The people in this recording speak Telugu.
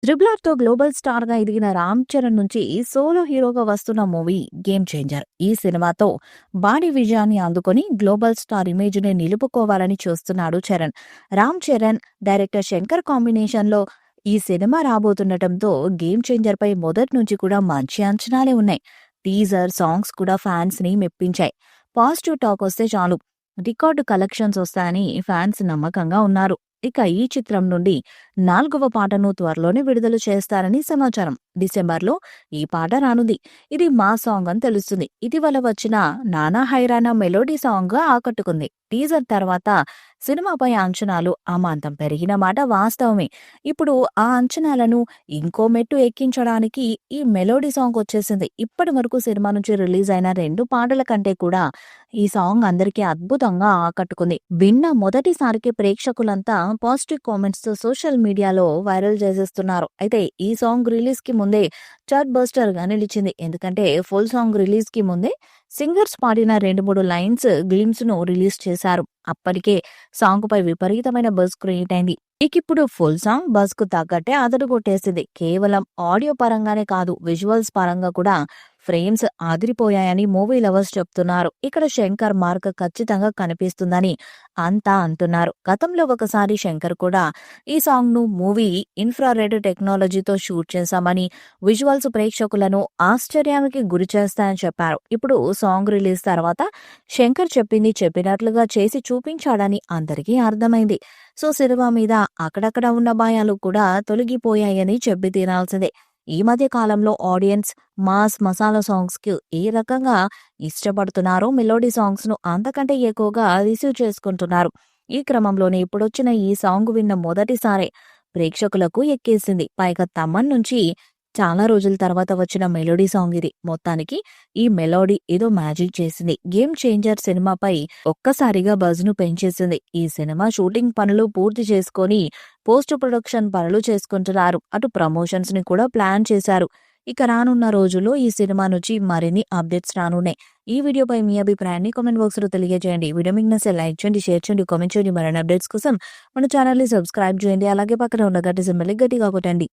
త్రిబుల్ ఆర్తో గ్లోబల్ స్టార్ గా ఎదిగిన రామ్ చరణ్ నుంచి సోలో హీరోగా వస్తున్న మూవీ గేమ్ చేంజర్. ఈ సినిమాతో భారీ విజయాన్ని అందుకొని గ్లోబల్ స్టార్ ఇమేజ్ ని నిలుపుకోవాలని చూస్తున్నాడు చరణ్. రామ్ చరణ్, డైరెక్టర్ శంకర్ కాంబినేషన్ లో ఈ సినిమా రాబోతుండటంతో గేమ్ చేంజర్ పై మొదటి నుంచి కూడా మంచి అంచనాలే ఉన్నాయి. టీజర్ సాంగ్స్ కూడా ఫ్యాన్స్ ని మెప్పించాయి. పాజిటివ్ టాక్ వస్తే చాలు రికార్డు కలెక్షన్స్ వస్తాయని ఫ్యాన్స్ నమ్మకంగా ఉన్నారు. ఇక ఈ చిత్రం నుండి 4వ పాటను త్వరలోనే విడుదల చేస్తారని సమాచారం. డిసెంబర్లో ఈ పాట రానుంది. ఇది మా సాంగ్ అని తెలుస్తుంది. ఇటీవల వచ్చిన నానా హైరానా మెలోడీ సాంగ్ గా ఆకట్టుకుంది. టీజర్ తర్వాత సినిమాపై అంచనాలు అమాంతం పెరిగిన మాట వాస్తవమే. ఇప్పుడు ఆ అంచనాలను ఇంకో మెట్టు ఎక్కించడానికి ఈ మెలోడీ సాంగ్ వచ్చేసింది. ఇప్పటి వరకు సినిమా నుంచి రిలీజ్ అయిన 2 పాటల కంటే కూడా ఈ సాంగ్ అందరికీ అద్భుతంగా ఆకట్టుకుంది. విన్న మొదటిసారికి ప్రేక్షకులంతా పాజిటివ్ కామెంట్స్ తో సోషల్ మీడియాలో వైరల్ చేసేస్తున్నారు. అయితే ఈ సాంగ్ రిలీజ్ కి ముందే చార్ట్ బస్టర్ గా నిలిచింది. ఎందుకంటే ఫుల్ సాంగ్ రిలీజ్ కి ముందే సింగర్స్ పాడిన 2-3 లైన్స్ గ్లిమ్స్ ను రిలీజ్ చేశారు. అప్పటికే సాంగ్ పై విపరీతమైన బజ్ క్రియేట్ అయింది. ఇప్పుడు ఫుల్ సాంగ్ బజ్ కు తగ్గట్టే అదడు కొట్టేసింది. కేవలం ఆడియో పరంగానే కాదు, విజువల్స్ పరంగా కూడా ఫ్రేమ్స్ ఆదిరిపోయాయని మూవీ లవర్స్ చెప్తున్నారు. ఇక్కడ శంకర్ మార్క్ ఖచ్చితంగా కనిపిస్తుందని అంతా అంటున్నారు. గతంలో ఒకసారి శంకర్ కూడా ఈ సాంగ్ ను మూవీ ఇన్ఫ్రారెడ్ టెక్నాలజీతో షూట్ చేశామని, విజువల్స్ ప్రేక్షకులను ఆశ్చర్యానికి గురి చేస్తాయని చెప్పారు. ఇప్పుడు సాంగ్ రిలీజ్ తర్వాత శంకర్ చెప్పింది చెప్పినట్లుగా చేసి చూపించాడని అందరికీ అర్థమైంది. సో సినిమా మీద అక్కడక్కడ ఉన్న భయాలు కూడా తొలగిపోయాయని చెప్పి తీరాల్సిందే. ఈ మధ్య కాలంలో ఆడియన్స్ మాస్ మసాలా సాంగ్స్ కి ఏ రకంగా ఇష్టపడుతున్నారో మెలోడీ సాంగ్స్ ను అంతకంటే ఎక్కువగా రిసీవ్ చేసుకుంటున్నారు. ఈ క్రమంలోనే ఇప్పుడొచ్చిన ఈ సాంగ్ విన్న మొదటిసారే ప్రేక్షకులకు ఎక్కేసింది. పైగా తమన్ నుంచి చాలా రోజుల తర్వాత వచ్చిన మెలోడీ సాంగ్ ఇది. మొత్తానికి ఈ మెలోడీ ఏదో మ్యాజిక్ చేసింది. గేమ్ చేంజర్ సినిమాపై ఒక్కసారిగా బజ్ ను పెంచేసింది. ఈ సినిమా షూటింగ్ పనులు పూర్తి చేసుకొని పోస్ట్ ప్రొడక్షన్ పనులు చేసుకుంటున్నారు. అటు ప్రమోషన్స్ ని కూడా ప్లాన్ చేశారు. ఇక రానున్న రోజుల్లో ఈ సినిమా నుంచి మరిన్ని అప్డేట్స్ రానున్నాయి. ఈ వీడియోపై మీ అభిప్రాయాన్ని కామెంట్ బాక్స్ లో తెలియజేయండి. వీడియో మీకు నచ్చితే లైక్ చేయండి, షేర్ చేయండి, కామెంట్ చేయండి. మరిన్ని అప్డేట్స్ కోసం మన ఛానల్ ని సబ్స్క్రైబ్ చేయండి. అలాగే పక్కన ఉన్న గంట సింబల్ ని గట్టిగా కొట్టండి.